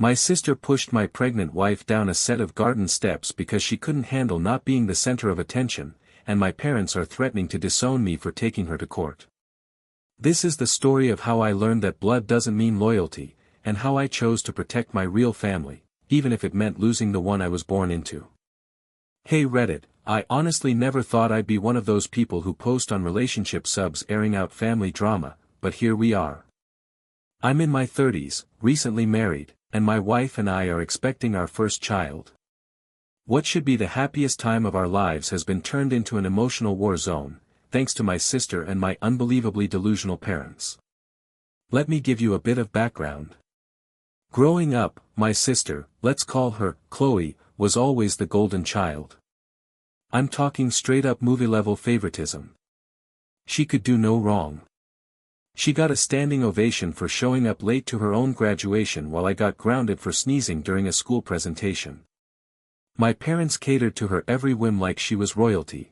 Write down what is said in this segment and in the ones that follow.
My sister pushed my pregnant wife down a set of garden steps because she couldn't handle not being the center of attention, and my parents are threatening to disown me for taking her to court. This is the story of how I learned that blood doesn't mean loyalty, and how I chose to protect my real family, even if it meant losing the one I was born into. Hey Reddit, I honestly never thought I'd be one of those people who post on relationship subs airing out family drama, but here we are. I'm in my 30s, recently married, and my wife and I are expecting our first child. What should be the happiest time of our lives has been turned into an emotional war zone, thanks to my sister and my unbelievably delusional parents. Let me give you a bit of background. Growing up, my sister, let's call her Chloe, was always the golden child. I'm talking straight up movie-level favoritism. She could do no wrong. She got a standing ovation for showing up late to her own graduation while I got grounded for sneezing during a school presentation. My parents catered to her every whim like she was royalty.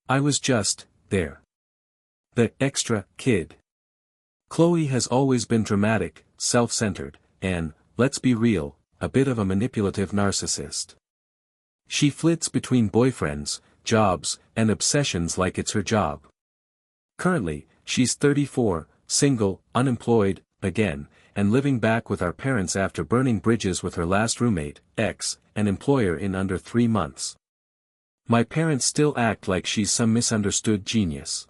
I was just, there. The extra kid. Chloe has always been dramatic, self-centered, and, let's be real, a bit of a manipulative narcissist. She flits between boyfriends, jobs, and obsessions like it's her job. Currently, she's 34, single, unemployed, again, and living back with our parents after burning bridges with her last roommate, ex, and employer in under 3 months. My parents still act like she's some misunderstood genius.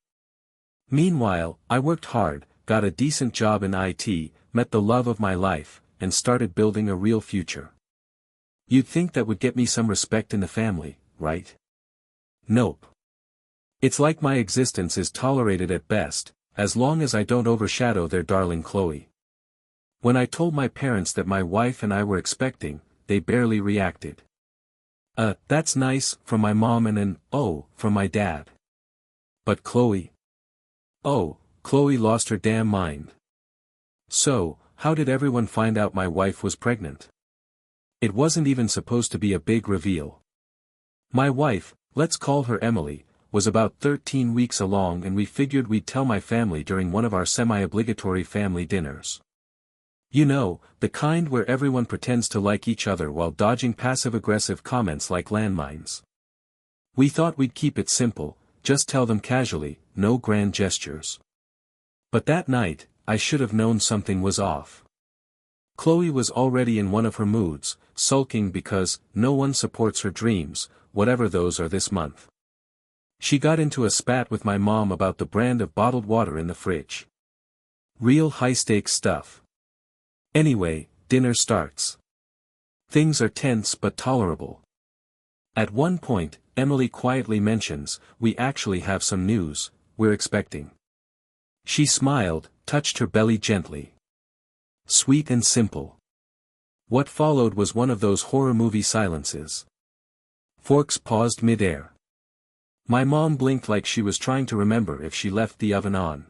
Meanwhile, I worked hard, got a decent job in IT, met the love of my life, and started building a real future. You'd think that would get me some respect in the family, right? Nope. It's like my existence is tolerated at best, as long as I don't overshadow their darling Chloe. When I told my parents that my wife and I were expecting, they barely reacted. That's nice, from my mom, and an oh, from my dad. But Chloe? Oh, Chloe lost her damn mind. So, how did everyone find out my wife was pregnant? It wasn't even supposed to be a big reveal. My wife, let's call her Emily, was about 13 weeks along, and we figured we'd tell my family during one of our semi-obligatory family dinners. You know, the kind where everyone pretends to like each other while dodging passive-aggressive comments like landmines. We thought we'd keep it simple, just tell them casually, no grand gestures. But that night, I should have known something was off. Chloe was already in one of her moods, sulking because no one supports her dreams, whatever those are this month. She got into a spat with my mom about the brand of bottled water in the fridge. Real high-stakes stuff. Anyway, dinner starts. Things are tense but tolerable. At one point, Emily quietly mentions, "We actually have some news, we're expecting." She smiled, touched her belly gently. Sweet and simple. What followed was one of those horror movie silences. Forks paused mid-air. My mom blinked like she was trying to remember if she left the oven on.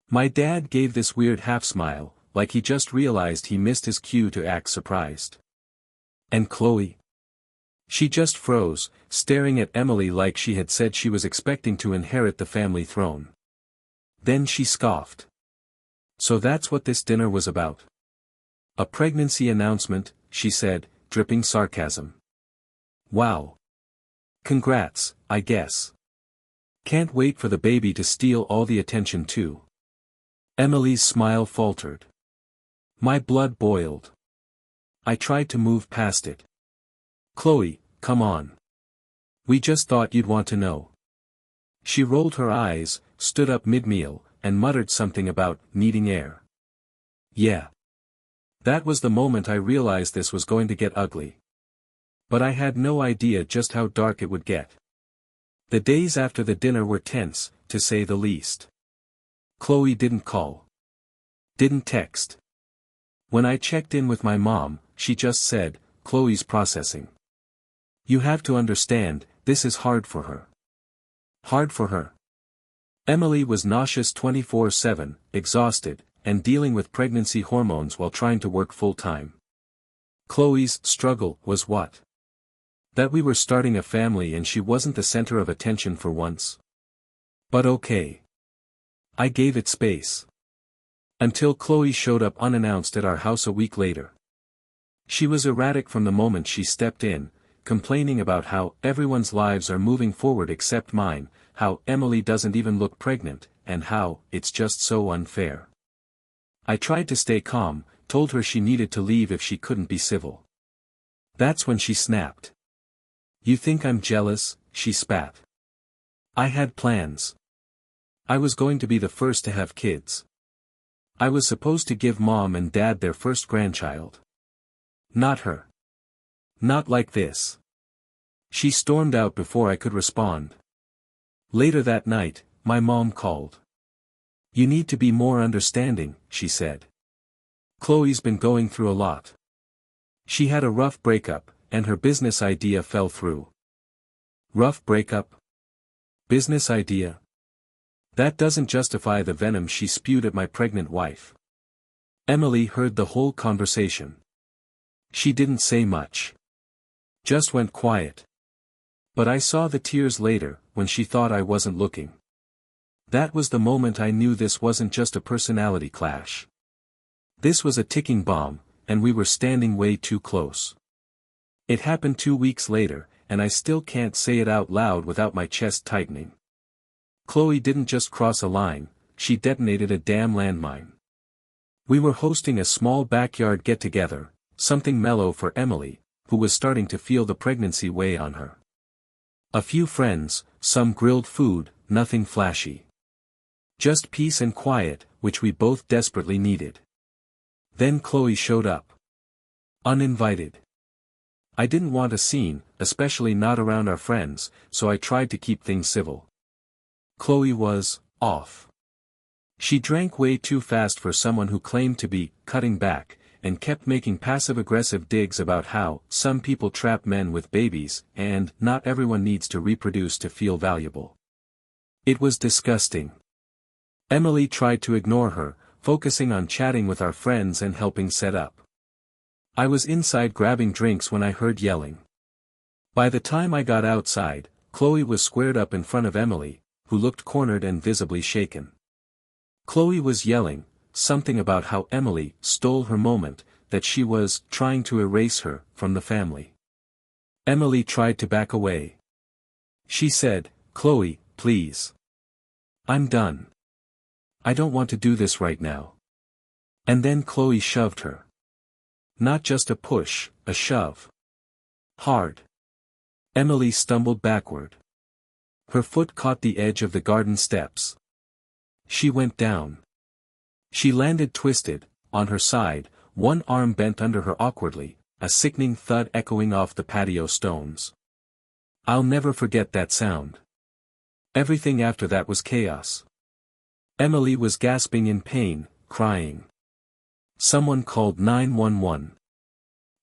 My dad gave this weird half-smile, like he just realized he missed his cue to act surprised. And Chloe? She just froze, staring at Emily like she had said she was expecting to inherit the family throne. Then she scoffed. So that's what this dinner was about. A pregnancy announcement, she said, dripping sarcasm. Wow. Congrats, I guess. Can't wait for the baby to steal all the attention too. Emily's smile faltered. My blood boiled. I tried to move past it. Chloe, come on. We just thought you'd want to know. She rolled her eyes, stood up mid-meal, and muttered something about needing air. Yeah. That was the moment I realized this was going to get ugly. But I had no idea just how dark it would get. The days after the dinner were tense, to say the least. Chloe didn't call. Didn't text. When I checked in with my mom, she just said, "Chloe's processing. You have to understand, this is hard for her." Hard for her. Emily was nauseous 24/7, exhausted, and dealing with pregnancy hormones while trying to work full-time. Chloe's struggle was what? That we were starting a family and she wasn't the center of attention for once. But okay. I gave it space. Until Chloe showed up unannounced at our house a week later. She was erratic from the moment she stepped in, complaining about how everyone's lives are moving forward except mine, how Emily doesn't even look pregnant, and how it's just so unfair. I tried to stay calm, told her she needed to leave if she couldn't be civil. That's when she snapped. "You think I'm jealous?" she spat. "I had plans. I was going to be the first to have kids. I was supposed to give mom and dad their first grandchild. Not her. Not like this." She stormed out before I could respond. Later that night, my mom called. "You need to be more understanding," she said. "Chloe's been going through a lot. She had a rough breakup, and her business idea fell through." Rough breakup? Business idea? That doesn't justify the venom she spewed at my pregnant wife. Emily heard the whole conversation. She didn't say much. Just went quiet. But I saw the tears later, when she thought I wasn't looking. That was the moment I knew this wasn't just a personality clash. This was a ticking bomb, and we were standing way too close. It happened 2 weeks later, and I still can't say it out loud without my chest tightening. Chloe didn't just cross a line, she detonated a damn landmine. We were hosting a small backyard get-together, something mellow for Emily, who was starting to feel the pregnancy weigh on her. A few friends, some grilled food, nothing flashy. Just peace and quiet, which we both desperately needed. Then Chloe showed up. Uninvited. I didn't want a scene, especially not around our friends, so I tried to keep things civil. Chloe was off. She drank way too fast for someone who claimed to be cutting back, and kept making passive-aggressive digs about how some people trap men with babies, and not everyone needs to reproduce to feel valuable. It was disgusting. Emily tried to ignore her, focusing on chatting with our friends and helping set up. I was inside grabbing drinks when I heard yelling. By the time I got outside, Chloe was squared up in front of Emily, who looked cornered and visibly shaken. Chloe was yelling, something about how Emily stole her moment, that she was trying to erase her from the family. Emily tried to back away. She said, "Chloe, please. I'm done. I don't want to do this right now." And then Chloe shoved her. Not just a push, a shove. Hard. Emily stumbled backward. Her foot caught the edge of the garden steps. She went down. She landed twisted, on her side, one arm bent under her awkwardly, a sickening thud echoing off the patio stones. I'll never forget that sound. Everything after that was chaos. Emily was gasping in pain, crying. Someone called 911.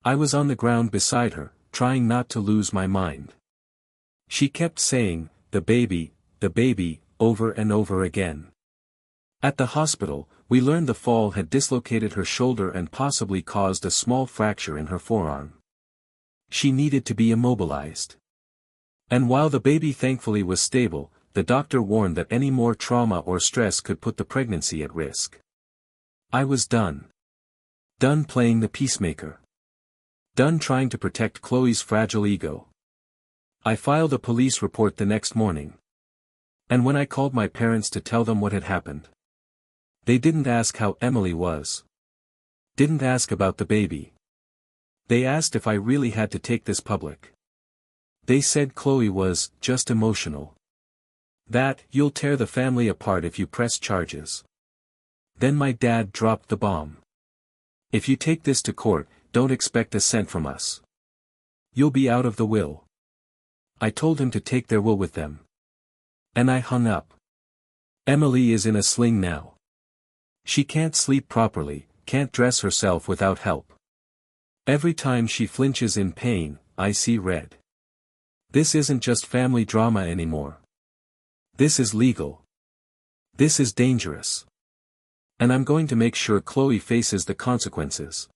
I was on the ground beside her, trying not to lose my mind. She kept saying, the baby, over and over again. At the hospital, we learned the fall had dislocated her shoulder and possibly caused a small fracture in her forearm. She needed to be immobilized. And while the baby thankfully was stable, the doctor warned that any more trauma or stress could put the pregnancy at risk. I was done. Done playing the peacemaker. Done trying to protect Chloe's fragile ego. I filed a police report the next morning. And when I called my parents to tell them what had happened, they didn't ask how Emily was. Didn't ask about the baby. They asked if I really had to take this public. They said Chloe was just emotional. That you'll tear the family apart if you press charges. Then my dad dropped the bomb. If you take this to court, don't expect a cent from us. You'll be out of the will. I told him to take their will with them. And I hung up. Emily is in a sling now. She can't sleep properly, can't dress herself without help. Every time she flinches in pain, I see red. This isn't just family drama anymore. This is legal. This is dangerous. And I'm going to make sure Chloe faces the consequences.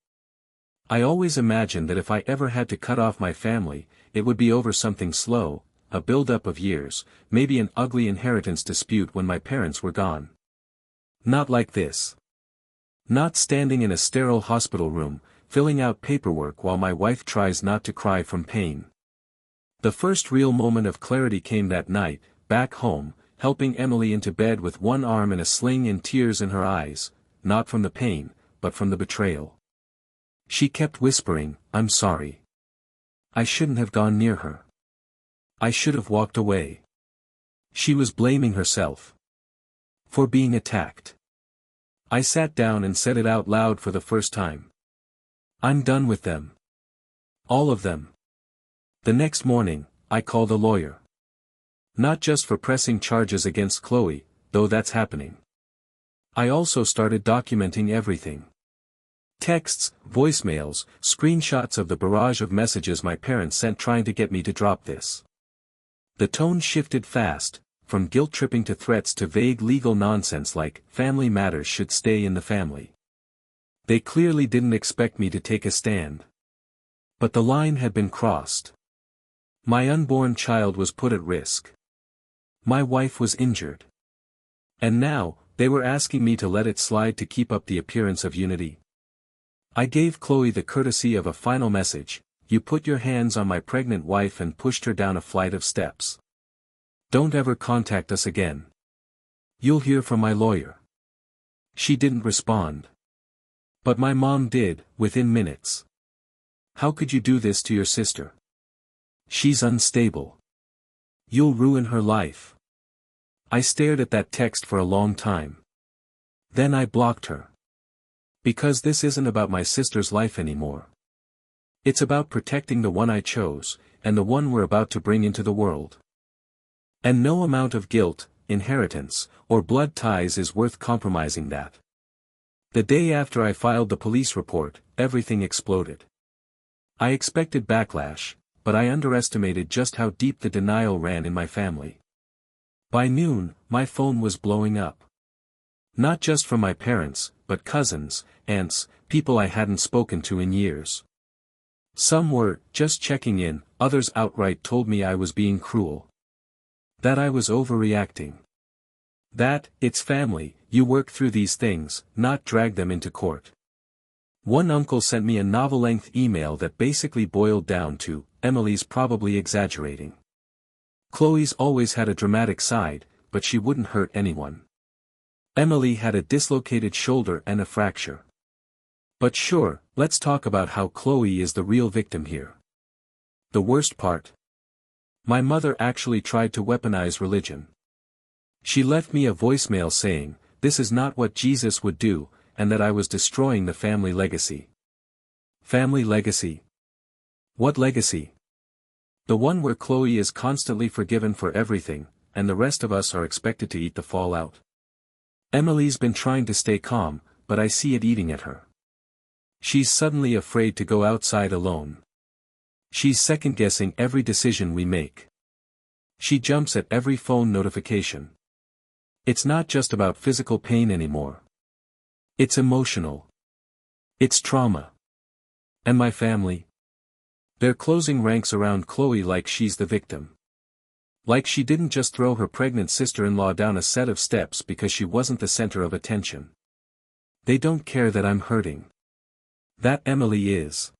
I always imagined that if I ever had to cut off my family, it would be over something slow, a build-up of years, maybe an ugly inheritance dispute when my parents were gone. Not like this. Not standing in a sterile hospital room, filling out paperwork while my wife tries not to cry from pain. The first real moment of clarity came that night, back home, helping Emily into bed with one arm in a sling and tears in her eyes, not from the pain, but from the betrayal. She kept whispering, "I'm sorry. I shouldn't have gone near her. I should have walked away." She was blaming herself for being attacked. I sat down and said it out loud for the first time. "I'm done with them. All of them." The next morning, I called a lawyer. Not just for pressing charges against Chloe, though that's happening. I also started documenting everything. Texts, voicemails, screenshots of the barrage of messages my parents sent trying to get me to drop this. The tone shifted fast, from guilt-tripping to threats to vague legal nonsense like, family matters should stay in the family. They clearly didn't expect me to take a stand. But the line had been crossed. My unborn child was put at risk. My wife was injured. And now, they were asking me to let it slide to keep up the appearance of unity. I gave Chloe the courtesy of a final message: "You put your hands on my pregnant wife and pushed her down a flight of steps. Don't ever contact us again. You'll hear from my lawyer." She didn't respond. But my mom did, within minutes. "How could you do this to your sister? She's unstable. You'll ruin her life." I stared at that text for a long time. Then I blocked her. Because this isn't about my sister's life anymore. It's about protecting the one I chose, and the one we're about to bring into the world. And no amount of guilt, inheritance, or blood ties is worth compromising that. The day after I filed the police report, everything exploded. I expected backlash, but I underestimated just how deep the denial ran in my family. By noon, my phone was blowing up. Not just from my parents, but cousins, aunts, people I hadn't spoken to in years. Some were just checking in, others outright told me I was being cruel. That I was overreacting. That, it's family, you work through these things, not drag them into court. One uncle sent me a novel-length email that basically boiled down to, "Emily's probably exaggerating. Chloe's always had a dramatic side, but she wouldn't hurt anyone. Emily had a dislocated shoulder and a fracture. But sure, let's talk about how Chloe is the real victim here." The worst part? My mother actually tried to weaponize religion. She left me a voicemail saying, "This is not what Jesus would do," and that I was destroying the family legacy. Family legacy? What legacy? The one where Chloe is constantly forgiven for everything, and the rest of us are expected to eat the fallout. Emily's been trying to stay calm, but I see it eating at her. She's suddenly afraid to go outside alone. She's second-guessing every decision we make. She jumps at every phone notification. It's not just about physical pain anymore. It's emotional. It's trauma. And my family? They're closing ranks around Chloe like she's the victim. Like she didn't just throw her pregnant sister-in-law down a set of steps because she wasn't the center of attention. They don't care that I'm hurting. That Emily is.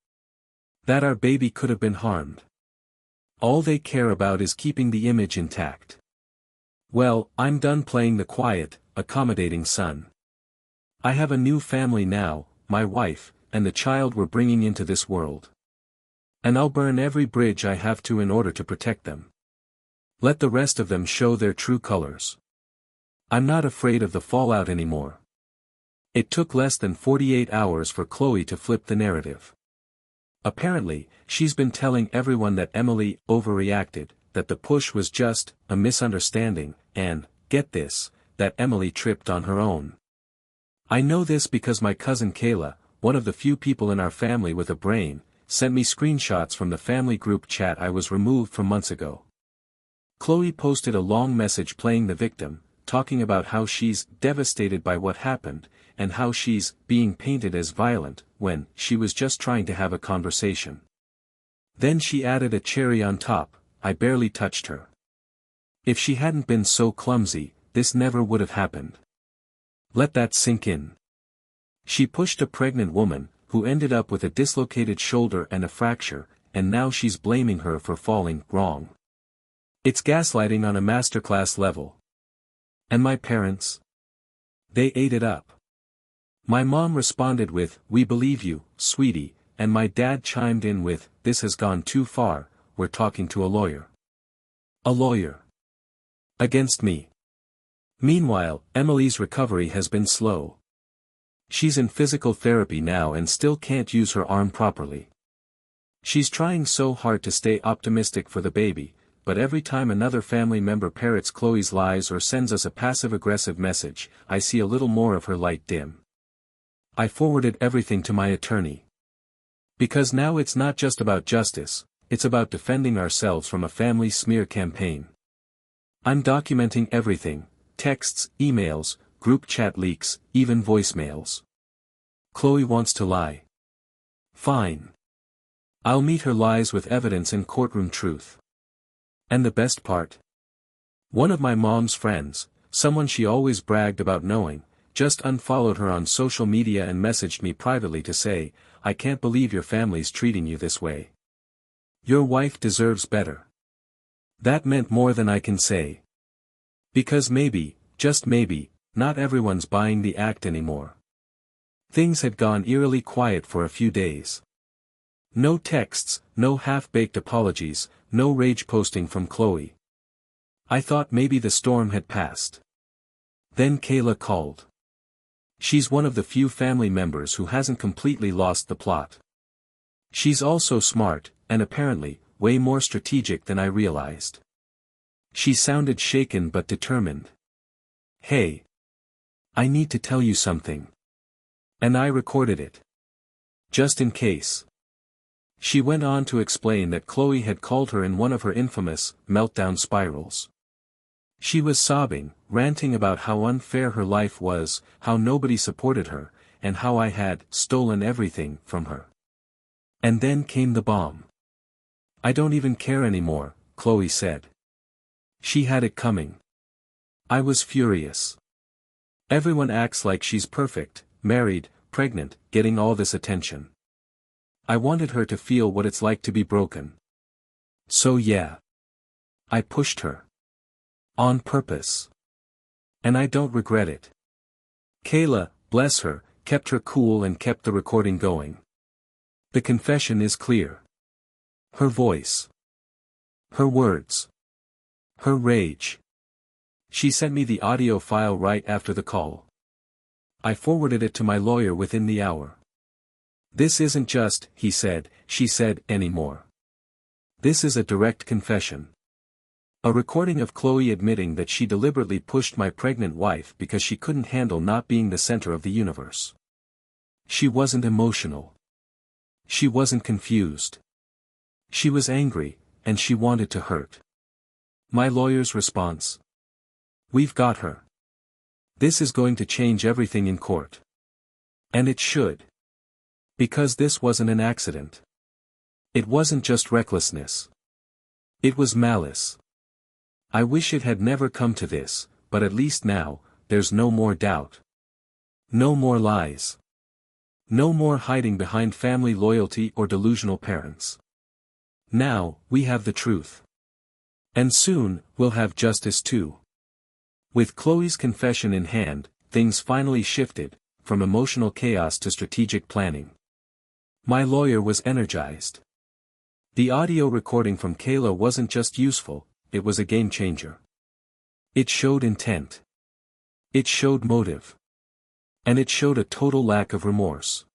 That our baby could have been harmed. All they care about is keeping the image intact. Well, I'm done playing the quiet, accommodating son. I have a new family now, my wife, and the child we're bringing into this world. And I'll burn every bridge I have to in order to protect them. Let the rest of them show their true colors. I'm not afraid of the fallout anymore. It took less than 48 hours for Chloe to flip the narrative. Apparently, she's been telling everyone that Emily overreacted, that the push was just a misunderstanding, and, get this, that Emily tripped on her own. I know this because my cousin Kayla, one of the few people in our family with a brain, sent me screenshots from the family group chat I was removed from months ago. Chloe posted a long message playing the victim, talking about how she's devastated by what happened, and how she's being painted as violent, when she was just trying to have a conversation. Then she added a cherry on top: "I barely touched her. If she hadn't been so clumsy, this never would have happened." Let that sink in. She pushed a pregnant woman, who ended up with a dislocated shoulder and a fracture, and now she's blaming her for falling wrong. It's gaslighting on a masterclass level. And my parents? They ate it up. My mom responded with, "We believe you, sweetie," and my dad chimed in with, "This has gone too far, we're talking to a lawyer." A lawyer. Against me. Meanwhile, Emily's recovery has been slow. She's in physical therapy now and still can't use her arm properly. She's trying so hard to stay optimistic for the baby, but every time another family member parrots Chloe's lies or sends us a passive-aggressive message, I see a little more of her light dim. I forwarded everything to my attorney. Because now it's not just about justice, it's about defending ourselves from a family smear campaign. I'm documenting everything: texts, emails, group chat leaks, even voicemails. Chloe wants to lie. Fine. I'll meet her lies with evidence and courtroom truth. And the best part? One of my mom's friends, someone she always bragged about knowing, just unfollowed her on social media and messaged me privately to say, "I can't believe your family's treating you this way. Your wife deserves better." That meant more than I can say. Because maybe, just maybe, not everyone's buying the act anymore. Things had gone eerily quiet for a few days. No texts, no half-baked apologies, no rage posting from Chloe. I thought maybe the storm had passed. Then Kayla called. She's one of the few family members who hasn't completely lost the plot. She's also smart, and apparently, way more strategic than I realized. She sounded shaken but determined. "Hey. I need to tell you something." And I recorded it. Just in case. She went on to explain that Chloe had called her in one of her infamous, meltdown spirals. She was sobbing, ranting about how unfair her life was, how nobody supported her, and how I had stolen everything from her. And then came the bomb. "I don't even care anymore," Chloe said. She had it coming. I was furious. Everyone acts like she's perfect, married, pregnant, getting all this attention. I wanted her to feel what it's like to be broken. So yeah. I pushed her. On purpose. And I don't regret it. Kayla, bless her, kept her cool and kept the recording going. The confession is clear. Her voice. Her words. Her rage. She sent me the audio file right after the call. I forwarded it to my lawyer within the hour. "This isn't just," she said, "anymore. This is a direct confession. A recording of Chloe admitting that she deliberately pushed my pregnant wife because she couldn't handle not being the center of the universe. She wasn't emotional. She wasn't confused. She was angry, and she wanted to hurt." My lawyer's response: "We've got her. This is going to change everything in court. And it should. Because this wasn't an accident. It wasn't just recklessness. It was malice. I wish it had never come to this, but at least now, there's no more doubt. No more lies. No more hiding behind family loyalty or delusional parents. Now, we have the truth. And soon, we'll have justice too." With Chloe's confession in hand, things finally shifted, from emotional chaos to strategic planning. My lawyer was energized. The audio recording from Kayla wasn't just useful, it was a game changer. It showed intent. It showed motive. And it showed a total lack of remorse.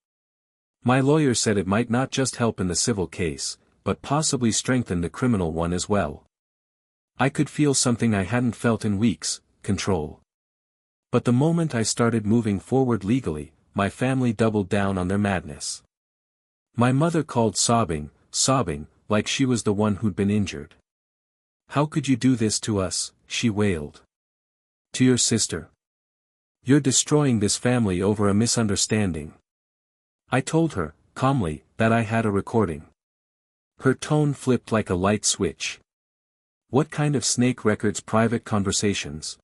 My lawyer said it might not just help in the civil case, but possibly strengthen the criminal one as well. I could feel something I hadn't felt in weeks: control. But the moment I started moving forward legally, my family doubled down on their madness. My mother called sobbing, like she was the one who'd been injured. "How could you do this to us?" she wailed. "To your sister. You're destroying this family over a misunderstanding." I told her, calmly, that I had a recording. Her tone flipped like a light switch. "What kind of snake records private conversations?"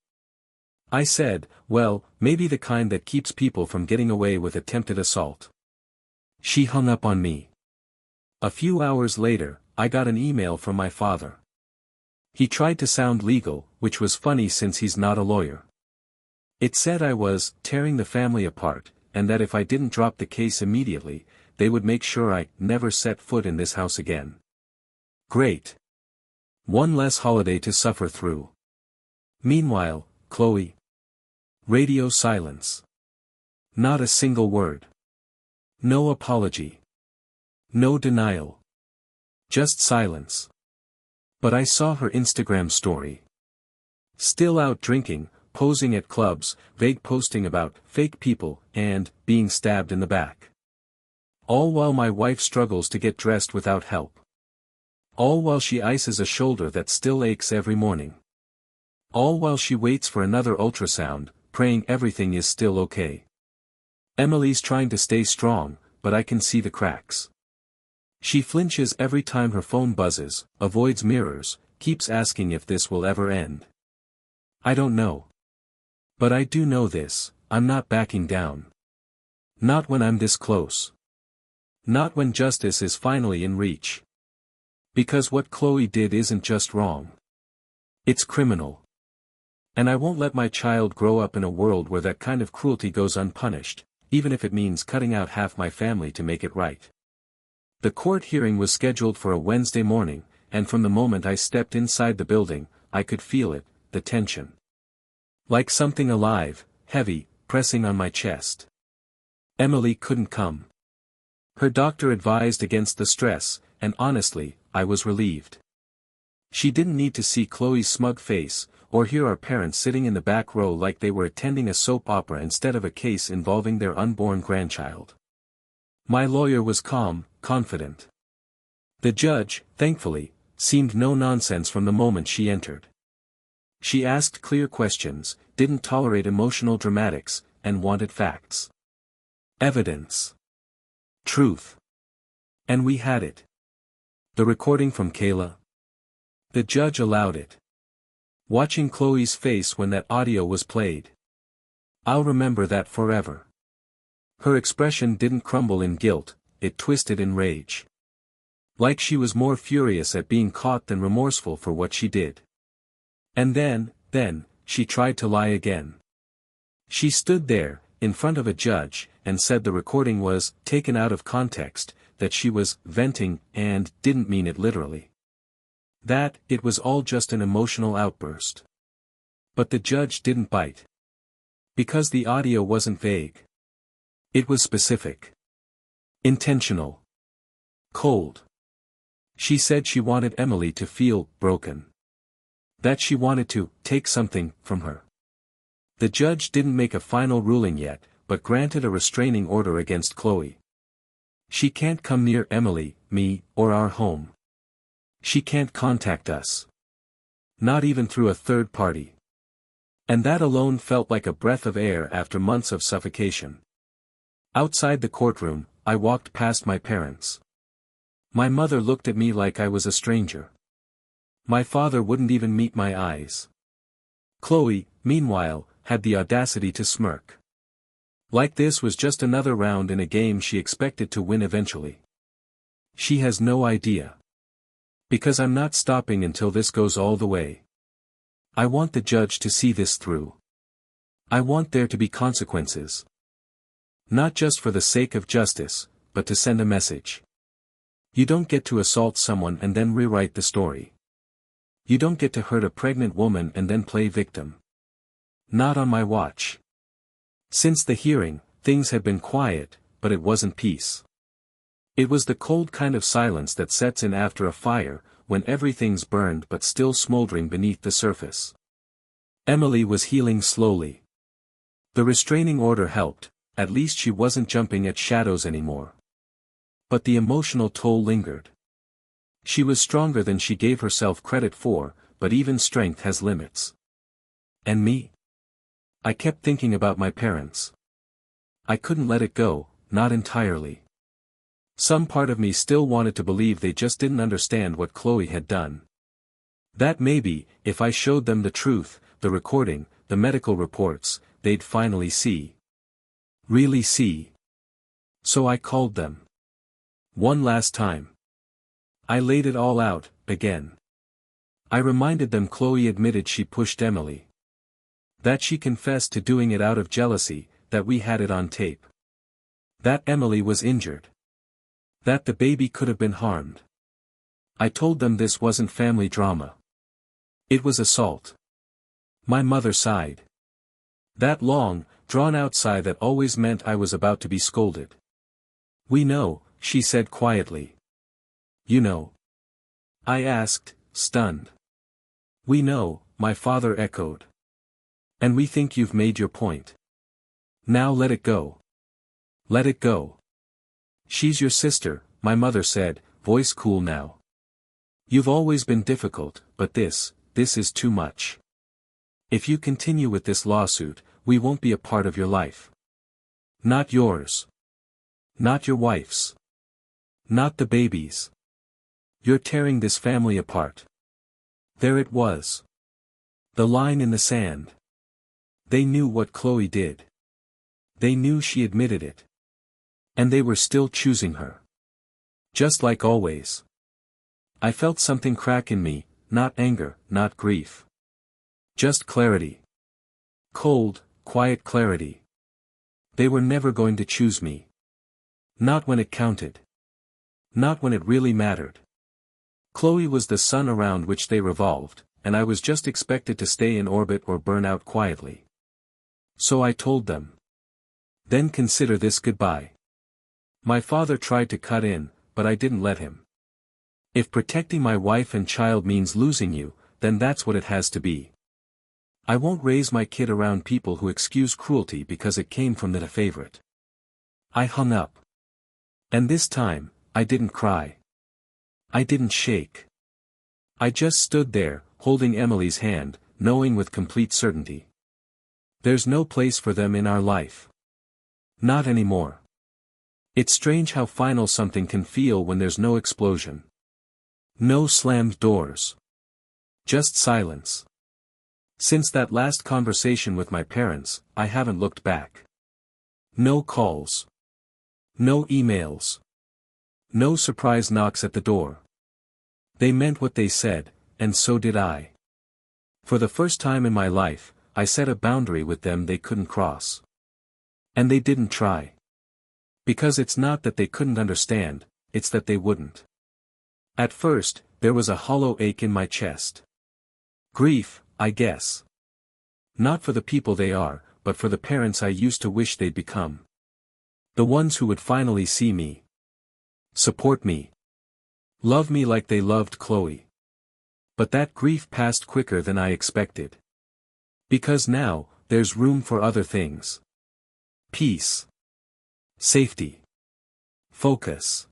I said, "Well, maybe the kind that keeps people from getting away with attempted assault." She hung up on me. A few hours later, I got an email from my father. He tried to sound legal, which was funny since he's not a lawyer. It said I was tearing the family apart, and that if I didn't drop the case immediately, they would make sure I never set foot in this house again. Great. One less holiday to suffer through. Meanwhile, Chloe. Radio silence. Not a single word. No apology. No denial. Just silence. But I saw her Instagram story. Still out drinking, posing at clubs, vague posting about fake people, and being stabbed in the back. All while my wife struggles to get dressed without help. All while she ices a shoulder that still aches every morning. All while she waits for another ultrasound, praying everything is still okay. Emily's trying to stay strong, but I can see the cracks. She flinches every time her phone buzzes, avoids mirrors, keeps asking if this will ever end. I don't know. But I do know this, I'm not backing down. Not when I'm this close. Not when justice is finally in reach. Because what Chloe did isn't just wrong. It's criminal. And I won't let my child grow up in a world where that kind of cruelty goes unpunished, even if it means cutting out half my family to make it right. The court hearing was scheduled for a Wednesday morning, and from the moment I stepped inside the building, I could feel it, the tension. Like something alive, heavy, pressing on my chest. Emily couldn't come. Her doctor advised against the stress, and honestly, I was relieved. She didn't need to see Chloe's smug face, or hear our parents sitting in the back row like they were attending a soap opera instead of a case involving their unborn grandchild. My lawyer was calm, confident. The judge, thankfully, seemed no nonsense from the moment she entered. She asked clear questions, didn't tolerate emotional dramatics, and wanted facts. Evidence. Truth. And we had it. The recording from Kayla. The judge allowed it. Watching Chloe's face when that audio was played. I'll remember that forever. Her expression didn't crumble in guilt, it twisted in rage. Like she was more furious at being caught than remorseful for what she did. And then, she tried to lie again. She stood there, in front of a judge, and said the recording was taken out of context, that she was venting, and didn't mean it literally. That it was all just an emotional outburst. But the judge didn't bite. Because the audio wasn't vague. It was specific. Intentional. Cold. She said she wanted Emily to feel broken. That she wanted to take something from her. The judge didn't make a final ruling yet, but granted a restraining order against Chloe. She can't come near Emily, me, or our home. She can't contact us. Not even through a third party. And that alone felt like a breath of air after months of suffocation. Outside the courtroom, I walked past my parents. My mother looked at me like I was a stranger. My father wouldn't even meet my eyes. Chloe, meanwhile, had the audacity to smirk. Like this was just another round in a game she expected to win eventually. She has no idea. Because I'm not stopping until this goes all the way. I want the judge to see this through. I want there to be consequences. Not just for the sake of justice, but to send a message. You don't get to assault someone and then rewrite the story. You don't get to hurt a pregnant woman and then play victim. Not on my watch. Since the hearing, things had been quiet, but it wasn't peace. It was the cold kind of silence that sets in after a fire, when everything's burned but still smoldering beneath the surface. Emily was healing slowly. The restraining order helped, at least she wasn't jumping at shadows anymore. But the emotional toll lingered. She was stronger than she gave herself credit for, but even strength has limits. And me? I kept thinking about my parents. I couldn't let it go, not entirely. Some part of me still wanted to believe they just didn't understand what Chloe had done. That maybe, if I showed them the truth, the recording, the medical reports, they'd finally see. Really see. So I called them. One last time. I laid it all out, again. I reminded them Chloe admitted she pushed Emily. That she confessed to doing it out of jealousy, that we had it on tape. That Emily was injured. That the baby could have been harmed. I told them this wasn't family drama. It was assault. My mother sighed. That long, drawn-out sigh that always meant I was about to be scolded. We know, she said quietly. You know? I asked, stunned. We know, my father echoed. And we think you've made your point. Now let it go. Let it go. She's your sister, my mother said, voice cool now. You've always been difficult, but this is too much. If you continue with this lawsuit, we won't be a part of your life. Not yours. Not your wife's. Not the baby's. You're tearing this family apart. There it was. The line in the sand. They knew what Chloe did. They knew she admitted it. And they were still choosing her. Just like always. I felt something crack in me, not anger, not grief. Just clarity. Cold, quiet clarity. They were never going to choose me. Not when it counted. Not when it really mattered. Chloe was the sun around which they revolved, and I was just expected to stay in orbit or burn out quietly. So I told them. Then consider this goodbye. My father tried to cut in, but I didn't let him. If protecting my wife and child means losing you, then that's what it has to be. I won't raise my kid around people who excuse cruelty because it came from the favorite. I hung up. And this time, I didn't cry. I didn't shake. I just stood there, holding Emily's hand, knowing with complete certainty. There's no place for them in our life. Not anymore. It's strange how final something can feel when there's no explosion. No slammed doors. Just silence. Since that last conversation with my parents, I haven't looked back. No calls. No emails. No surprise knocks at the door. They meant what they said, and so did I. For the first time in my life, I set a boundary with them they couldn't cross. And they didn't try. Because it's not that they couldn't understand, it's that they wouldn't. At first, there was a hollow ache in my chest. Grief, I guess. Not for the people they are, but for the parents I used to wish they'd become. The ones who would finally see me. Support me. Love me like they loved Chloe. But that grief passed quicker than I expected. Because now, there's room for other things. Peace. Safety. Focus.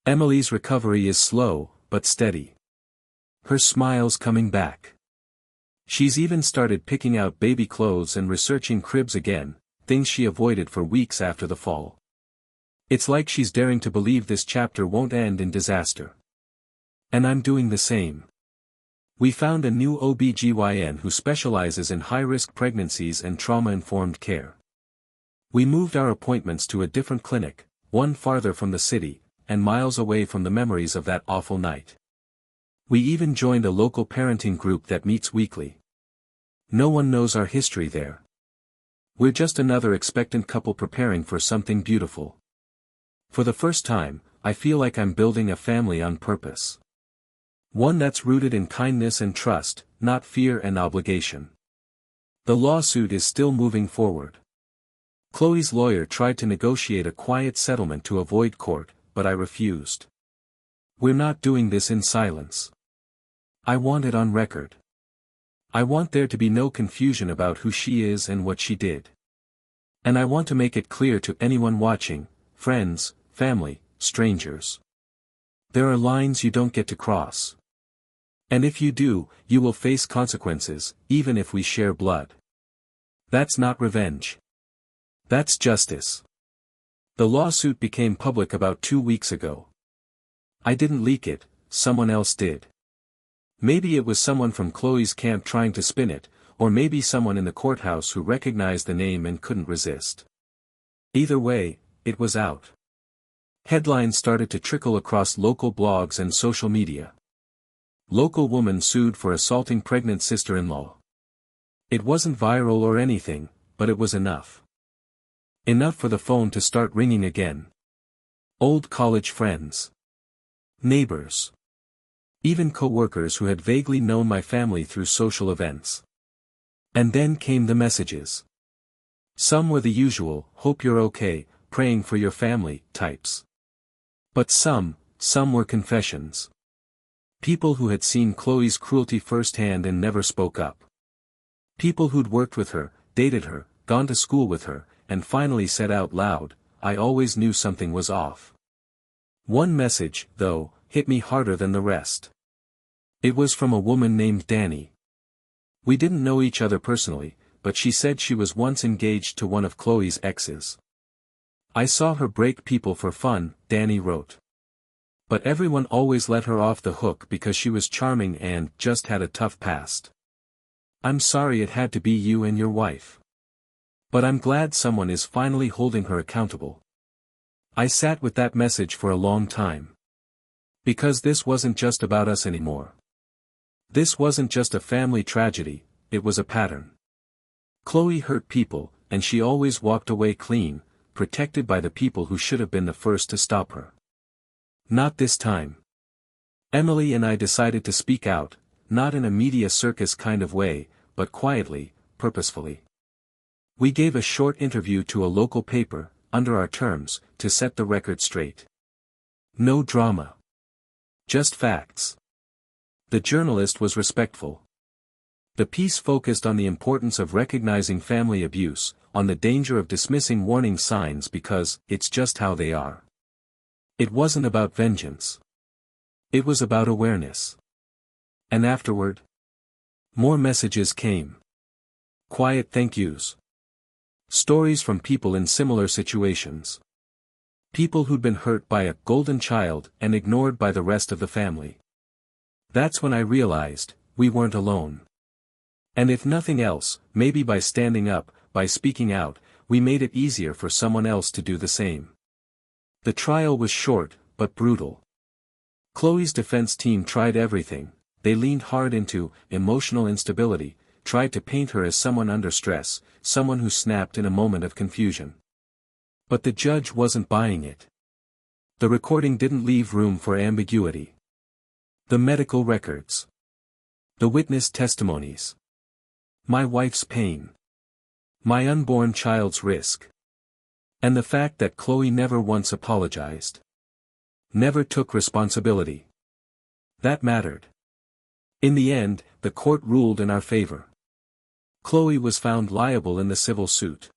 Emily's recovery is slow, but steady. Her smile's coming back. She's even started picking out baby clothes and researching cribs again, things she avoided for weeks after the fall. It's like she's daring to believe this chapter won't end in disaster. And I'm doing the same. We found a new OB/GYN who specializes in high-risk pregnancies and trauma-informed care. We moved our appointments to a different clinic, one farther from the city, and miles away from the memories of that awful night. We even joined a local parenting group that meets weekly. No one knows our history there. We're just another expectant couple preparing for something beautiful. For the first time, I feel like I'm building a family on purpose. One that's rooted in kindness and trust, not fear and obligation. The lawsuit is still moving forward. Chloe's lawyer tried to negotiate a quiet settlement to avoid court, but I refused. We're not doing this in silence. I want it on record. I want there to be no confusion about who she is and what she did. And I want to make it clear to anyone watching, friends, family, strangers. There are lines you don't get to cross. And if you do, you will face consequences, even if we share blood. That's not revenge. That's justice. The lawsuit became public about 2 weeks ago. I didn't leak it, someone else did. Maybe it was someone from Chloe's camp trying to spin it, or maybe someone in the courthouse who recognized the name and couldn't resist. Either way, it was out. Headlines started to trickle across local blogs and social media. Local woman sued for assaulting pregnant sister-in-law. It wasn't viral or anything, but it was enough. Enough for the phone to start ringing again. Old college friends. Neighbors. Even co-workers who had vaguely known my family through social events. And then came the messages. Some were the usual, "hope you're okay, praying for your family," types. But some were confessions. People who had seen Chloe's cruelty firsthand and never spoke up. People who'd worked with her, dated her, gone to school with her, and finally said out loud, "I always knew something was off." One message, though, hit me harder than the rest. It was from a woman named Danny. We didn't know each other personally, but she said she was once engaged to one of Chloe's exes. "I saw her break people for fun," Danny wrote. "But everyone always let her off the hook because she was charming and just had a tough past. I'm sorry it had to be you and your wife. But I'm glad someone is finally holding her accountable." I sat with that message for a long time. Because this wasn't just about us anymore. This wasn't just a family tragedy, it was a pattern. Chloe hurt people, and she always walked away clean, protected by the people who should have been the first to stop her. Not this time. Emily and I decided to speak out, not in a media circus kind of way, but quietly, purposefully. We gave a short interview to a local paper, under our terms, to set the record straight. No drama. Just facts. The journalist was respectful. The piece focused on the importance of recognizing family abuse, on the danger of dismissing warning signs because it's just how they are. It wasn't about vengeance. It was about awareness. And afterward? More messages came. Quiet thank yous. Stories from people in similar situations. People who'd been hurt by a golden child and ignored by the rest of the family. That's when I realized, we weren't alone. And if nothing else, maybe by standing up, by speaking out, we made it easier for someone else to do the same. The trial was short, but brutal. Chloe's defense team tried everything. They leaned hard into emotional instability, tried to paint her as someone under stress, someone who snapped in a moment of confusion. But the judge wasn't buying it. The recording didn't leave room for ambiguity. The medical records. The witness testimonies. My wife's pain. My unborn child's risk. And the fact that Chloe never once apologized. Never took responsibility. That mattered. In the end, the court ruled in our favor. Chloe was found liable in the civil suit.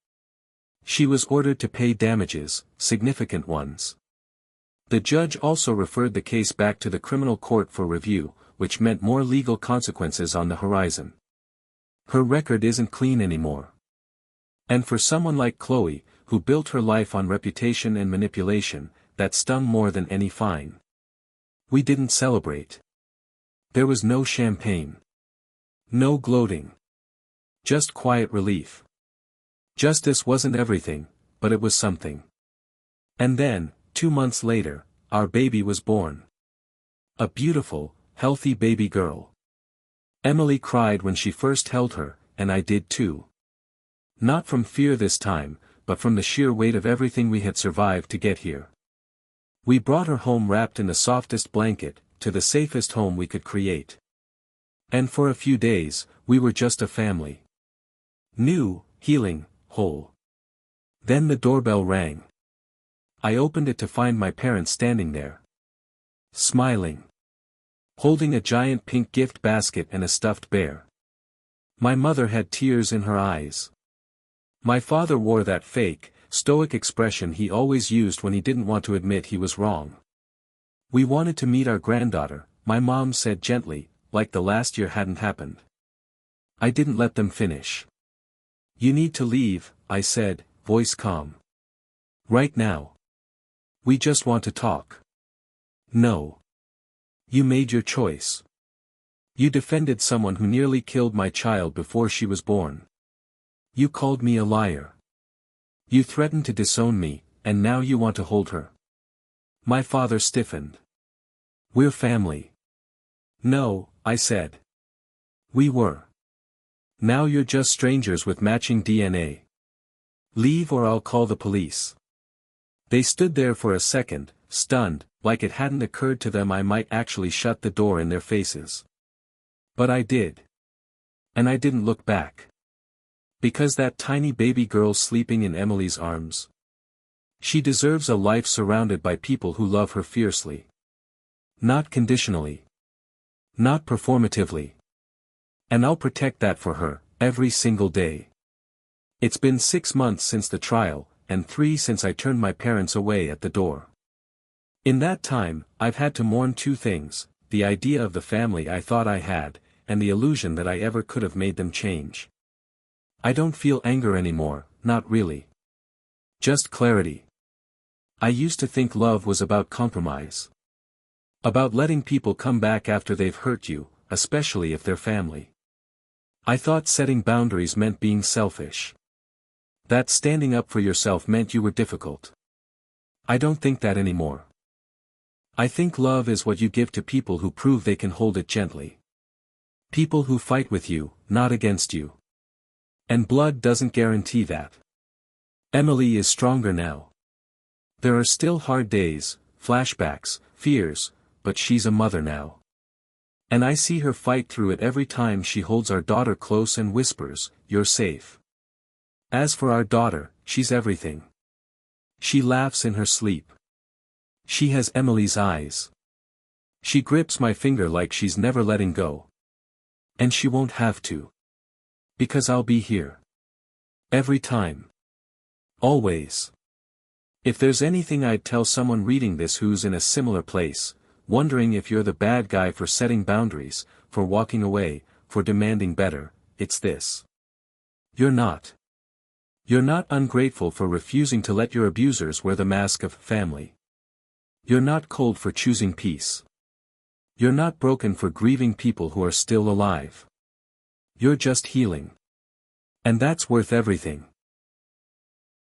She was ordered to pay damages, significant ones. The judge also referred the case back to the criminal court for review, which meant more legal consequences on the horizon. Her record isn't clean anymore. And for someone like Chloe, who built her life on reputation and manipulation, that stung more than any fine. We didn't celebrate. There was no champagne. No gloating. Just quiet relief. Justice wasn't everything, but it was something. And then, 2 months later, our baby was born. A beautiful, healthy baby girl. Emily cried when she first held her, and I did too. Not from fear this time, but from the sheer weight of everything we had survived to get here. We brought her home wrapped in the softest blanket, to the safest home we could create. And for a few days, we were just a family. New, healing, whole. Then the doorbell rang. I opened it to find my parents standing there. Smiling. Holding a giant pink gift basket and a stuffed bear. My mother had tears in her eyes. My father wore that fake, stoic expression he always used when he didn't want to admit he was wrong. We wanted to meet our granddaughter, my mom said gently, like the last year hadn't happened. I didn't let them finish. You need to leave, I said, voice calm. Right now. We just want to talk. No. You made your choice. You defended someone who nearly killed my child before she was born. You called me a liar. You threatened to disown me, and now you want to hold her. My father stiffened. We're family. No, I said. We were. Now you're just strangers with matching DNA. Leave or I'll call the police. They stood there for a second, stunned, like it hadn't occurred to them I might actually shut the door in their faces. But I did. And I didn't look back. Because that tiny baby girl's sleeping in Emily's arms. She deserves a life surrounded by people who love her fiercely. Not conditionally. Not performatively. And I'll protect that for her, every single day. It's been 6 months since the trial, and 3 since I turned my parents away at the door. In that time, I've had to mourn 2 things, the idea of the family I thought I had, and the illusion that I ever could have made them change. I don't feel anger anymore, not really. Just clarity. I used to think love was about compromise. About letting people come back after they've hurt you, especially if they're family. I thought setting boundaries meant being selfish. That standing up for yourself meant you were difficult. I don't think that anymore. I think love is what you give to people who prove they can hold it gently. People who fight with you, not against you. And blood doesn't guarantee that. Emily is stronger now. There are still hard days, flashbacks, fears, but she's a mother now. And I see her fight through it every time she holds our daughter close and whispers, "You're safe." As for our daughter, she's everything. She laughs in her sleep. She has Emily's eyes. She grips my finger like she's never letting go. And she won't have to. Because I'll be here. Every time. Always. If there's anything I'd tell someone reading this who's in a similar place, wondering if you're the bad guy for setting boundaries, for walking away, for demanding better, it's this. You're not. You're not ungrateful for refusing to let your abusers wear the mask of family. You're not cold for choosing peace. You're not broken for grieving people who are still alive. You're just healing. And that's worth everything.